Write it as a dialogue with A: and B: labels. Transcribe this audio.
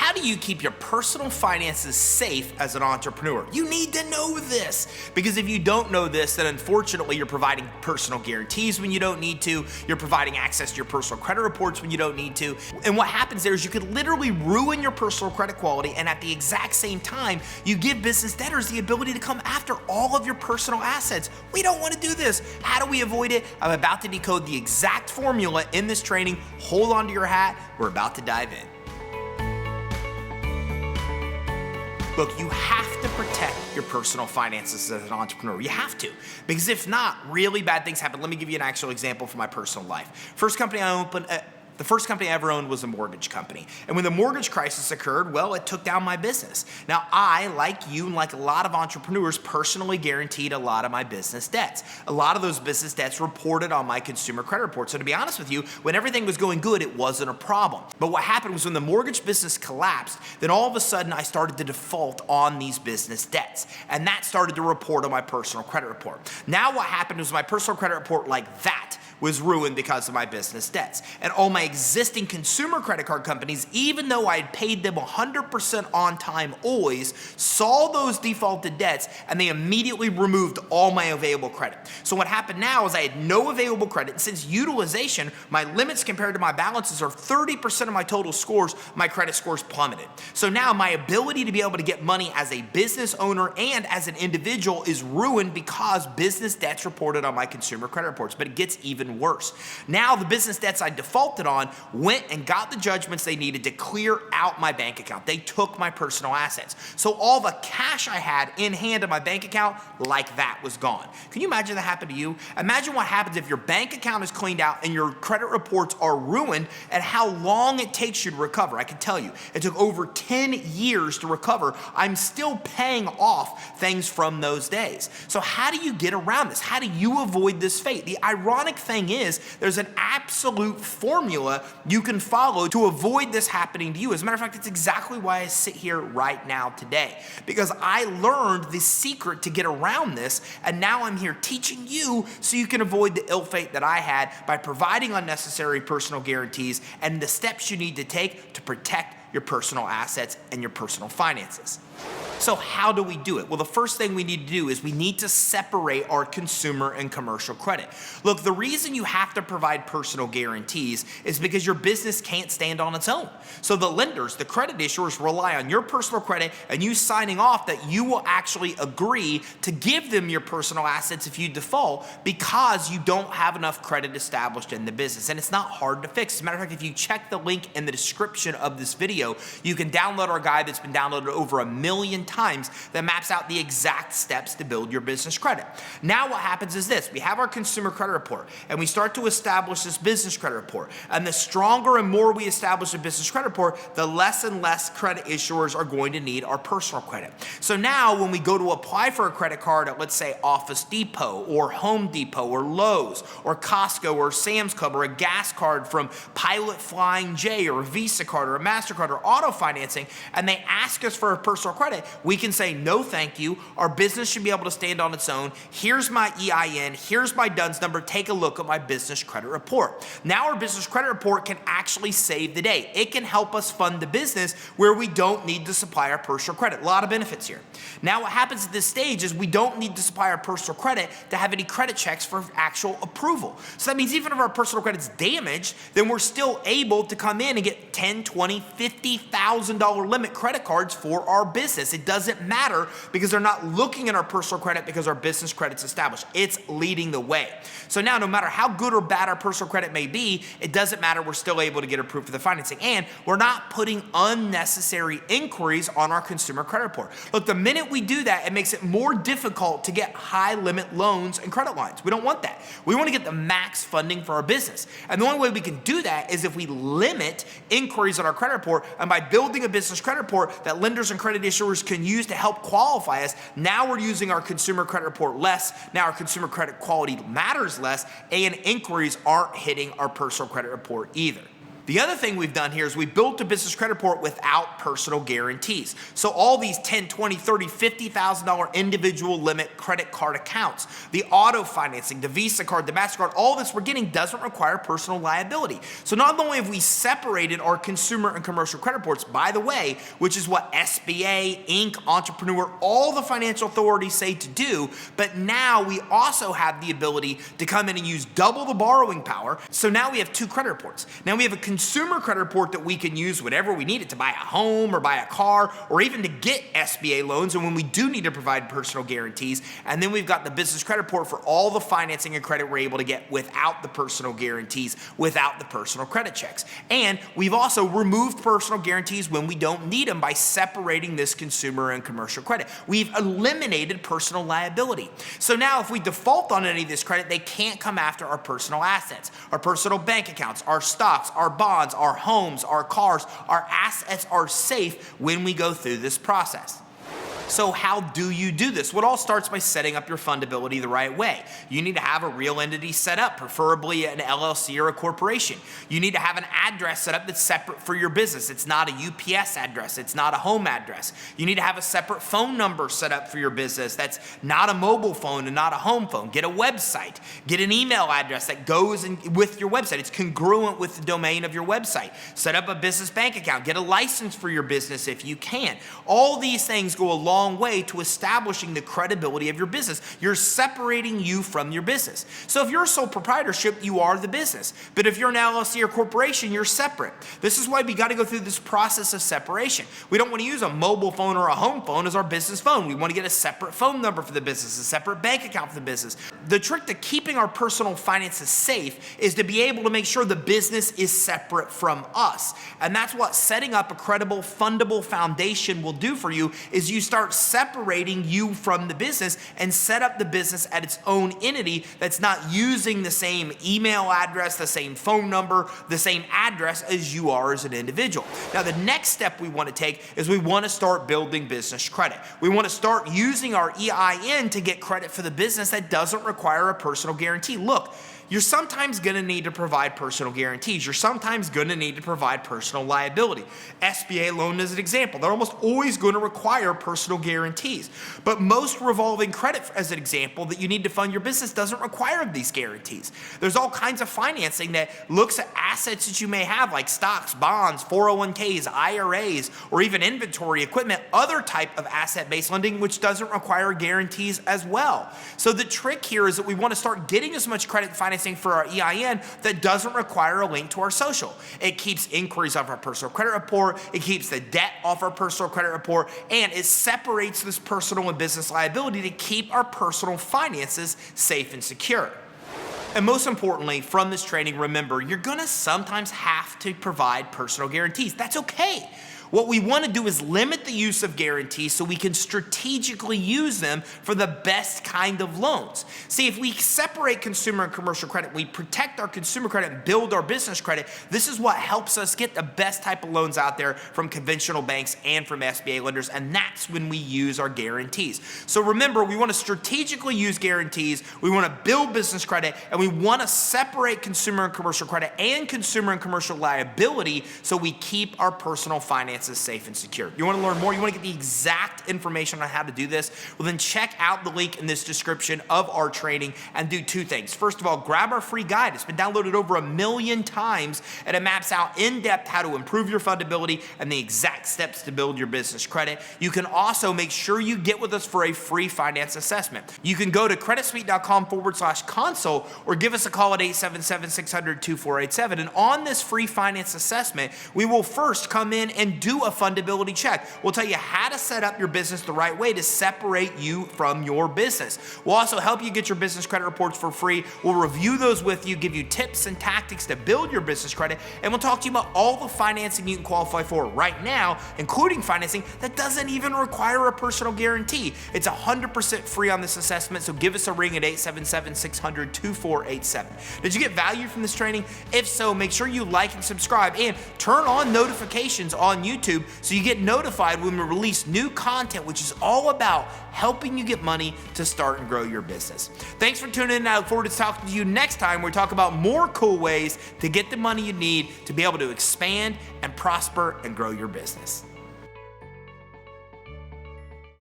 A: how do you keep your personal finances safe as an entrepreneur? You need to know this, because if you don't know this, then unfortunately you're providing personal guarantees when you don't need to, you're providing access to your personal credit reports when you don't need to, and what happens there is you could literally ruin your personal credit quality, and at the exact same time, you give business debtors the ability to come after all of your personal assets. We don't want to do this. How do we avoid it? I'm about to decode the exact formula in this training. Hold on to your hat. We're about to dive in. Look, you have to protect your personal finances as an entrepreneur. You have to, because if not, really bad things happen. Let me give you an actual example from my personal life. The first company I ever owned was a mortgage company. And when the mortgage crisis occurred, well, it took down my business. Now, I, like you and like a lot of entrepreneurs, personally guaranteed a lot of my business debts. A lot of those business debts reported on my consumer credit report. So to be honest with you, when everything was going good, it wasn't a problem. But what happened was when the mortgage business collapsed, then all of a sudden I started to default on these business debts. And that started to report on my personal credit report. Now what happened was my personal credit report, like that, was ruined because of my business debts. And all my existing consumer credit card companies, even though I had paid them 100% on time always, saw those defaulted debts and they immediately removed all my available credit. So what happened now is I had no available credit. And since utilization, my limits compared to my balances are 30% of my total scores, my credit scores plummeted. So now my ability to be able to get money as a business owner and as an individual is ruined because business debts reported on my consumer credit reports. But it gets even worse. Now the business debts I defaulted on went and got the judgments they needed to clear out my bank account. They took my personal assets. So all the cash I had in hand in my bank account, like that, was gone. Can you imagine that happened to you? Imagine what happens if your bank account is cleaned out and your credit reports are ruined, and how long it takes you to recover. I can tell you, it took over 10 years to recover. I'm still paying off things from those days. So how do you get around this? How do you avoid this fate? The ironic thing is there's an absolute formula you can follow to avoid this happening to you. As a matter of fact, it's exactly why I sit here right now today, because I learned the secret to get around this, and now I'm here teaching you so you can avoid the ill fate that I had by providing unnecessary personal guarantees and the steps you need to take to protect your personal assets and your personal finances. So how do we do it? Well, the first thing we need to do is we need to separate our consumer and commercial credit. Look, the reason you have to provide personal guarantees is because your business can't stand on its own. So the lenders, the credit issuers, rely on your personal credit and you signing off that you will actually agree to give them your personal assets if you default, because you don't have enough credit established in the business. And it's not hard to fix. As a matter of fact, if you check the link in the description of this video, you can download our guide that's been downloaded over 1 million times that maps out the exact steps to build your business credit. Now what happens is this: we have our consumer credit report and we start to establish this business credit report. And the stronger and more we establish a business credit report, the less and less credit issuers are going to need our personal credit. So now when we go to apply for a credit card at, let's say, Office Depot or Home Depot or Lowe's or Costco or Sam's Club, or a gas card from Pilot Flying J, or a Visa card or a MasterCard or auto financing, and they ask us for a personal credit, we can say, no thank you, our business should be able to stand on its own, here's my EIN, here's my DUNS number, take a look at my business credit report. Now our business credit report can actually save the day. It can help us fund the business where we don't need to supply our personal credit. A lot of benefits here. Now what happens at this stage is we don't need to supply our personal credit to have any credit checks for actual approval. So that means even if our personal credit's damaged, then we're still able to come in and get $10, $20, $50,000 limit credit cards for our business. It doesn't matter because they're not looking at our personal credit because our business credit's established. It's leading the way. So now no matter how good or bad our personal credit may be, it doesn't matter. We're still able to get approved for the financing. And we're not putting unnecessary inquiries on our consumer credit report. Look, the minute we do that, it makes it more difficult to get high limit loans and credit lines. We don't want that. We want to get the max funding for our business. And the only way we can do that is if we limit inquiries on our credit report, and by building a business credit report that lenders and credit issuers can use to help qualify us. Now we're using our consumer credit report less. Now our consumer credit quality matters less, and inquiries aren't hitting our personal credit report either. The other thing we've done here is we built a business credit report without personal guarantees. So all these $10, $20, $30, $50,000 individual limit credit card accounts, the auto financing, the Visa card, the MasterCard, all this we're getting doesn't require personal liability. So not only have we separated our consumer and commercial credit reports, by the way, which is what SBA, Inc., Entrepreneur, all the financial authorities say to do, but now we also have the ability to come in and use double the borrowing power. So now we have two credit reports. Now we have a consumer credit report that we can use whenever we need it to buy a home or buy a car or even to get SBA loans and when we do need to provide personal guarantees. And then we've got the business credit report for all the financing and credit we're able to get without the personal guarantees, without the personal credit checks. And we've also removed personal guarantees when we don't need them by separating this consumer and commercial credit. We've eliminated personal liability. So now if we default on any of this credit, they can't come after our personal assets, our personal bank accounts, our stocks, our bonds, our homes, our cars. Our assets are safe when we go through this process. So how do you do this? Well, it all starts by setting up your fundability the right way. You need to have a real entity set up, preferably an LLC or a corporation. You need to have an address set up that's separate for your business. It's not a UPS address. It's not a home address. You need to have a separate phone number set up for your business that's not a mobile phone and not a home phone. Get a website. Get an email address that goes in with your website. It's congruent with the domain of your website. Set up a business bank account. Get a license for your business if you can. All these things go a long way to establishing the credibility of your business. You're separating you from your business. So if you're a sole proprietorship, you are the business. But if you're an LLC or corporation, you're separate. This is why we got to go through this process of separation. We don't want to use a mobile phone or a home phone as our business phone. We want to get a separate phone number for the business, a separate bank account for the business. The trick to keeping our personal finances safe is to be able to make sure the business is separate from us. And that's what setting up a credible, fundable foundation will do for you, is you start separating you from the business and set up the business at its own entity that's not using the same email address, the same phone number, the same address as you are as an individual. Now, the next step we want to take is we want to start building business credit. We want to start using our EIN to get credit for the business that doesn't require a personal guarantee. Look, you're sometimes going to need to provide personal guarantees. You're sometimes going to need to provide personal liability. SBA loan is an example. They're almost always going to require personal guarantees. But most revolving credit, as an example, that you need to fund your business doesn't require these guarantees. There's all kinds of financing that looks at assets that you may have, like stocks, bonds, 401ks, IRAs, or even inventory, equipment, other type of asset-based lending, which doesn't require guarantees as well. So the trick here is that we want to start getting as much credit financing for our EIN that doesn't require a link to our social. It keeps inquiries off our personal credit report, it keeps the debt off our personal credit report, and it separates this personal and business liability to keep our personal finances safe and secure. And most importantly, from this training, remember, you're gonna sometimes have to provide personal guarantees. That's okay. What we want to do is limit the use of guarantees so we can strategically use them for the best kind of loans. See, if we separate consumer and commercial credit, we protect our consumer credit and build our business credit, this is what helps us get the best type of loans out there from conventional banks and from SBA lenders, and that's when we use our guarantees. So remember, we want to strategically use guarantees, we want to build business credit, and we want to separate consumer and commercial credit and consumer and commercial liability so we keep our personal finances safe and secure. You want to learn more? You want to get the exact information on how to do this? Well, then check out the link in this description of our training and do two things. First of all, grab our free guide. It's been downloaded over 1 million times, and it maps out in depth how to improve your fundability and the exact steps to build your business credit. You can also make sure you get with us for a free finance assessment. You can go to creditsuite.com/consult or give us a call at 877-600-2487. And on this free finance assessment, we will first come in and do a fundability check. We'll tell you how to set up your business the right way to separate you from your business. We'll also help you get your business credit reports for free. We'll review those with you, give you tips and tactics to build your business credit, and we'll talk to you about all the financing you can qualify for right now, including financing that doesn't even require a personal guarantee. It's 100% free on this assessment, so give us a ring at 877-600-2487. Did you get value from this training? If so, make sure you like and subscribe and turn on notifications on YouTube YouTube so you get notified when we release new content, which is all about helping you get money to start and grow your business. Thanks for tuning in. I look forward to talking to you next time. We talk about more cool ways to get the money you need to be able to expand and prosper and grow your business.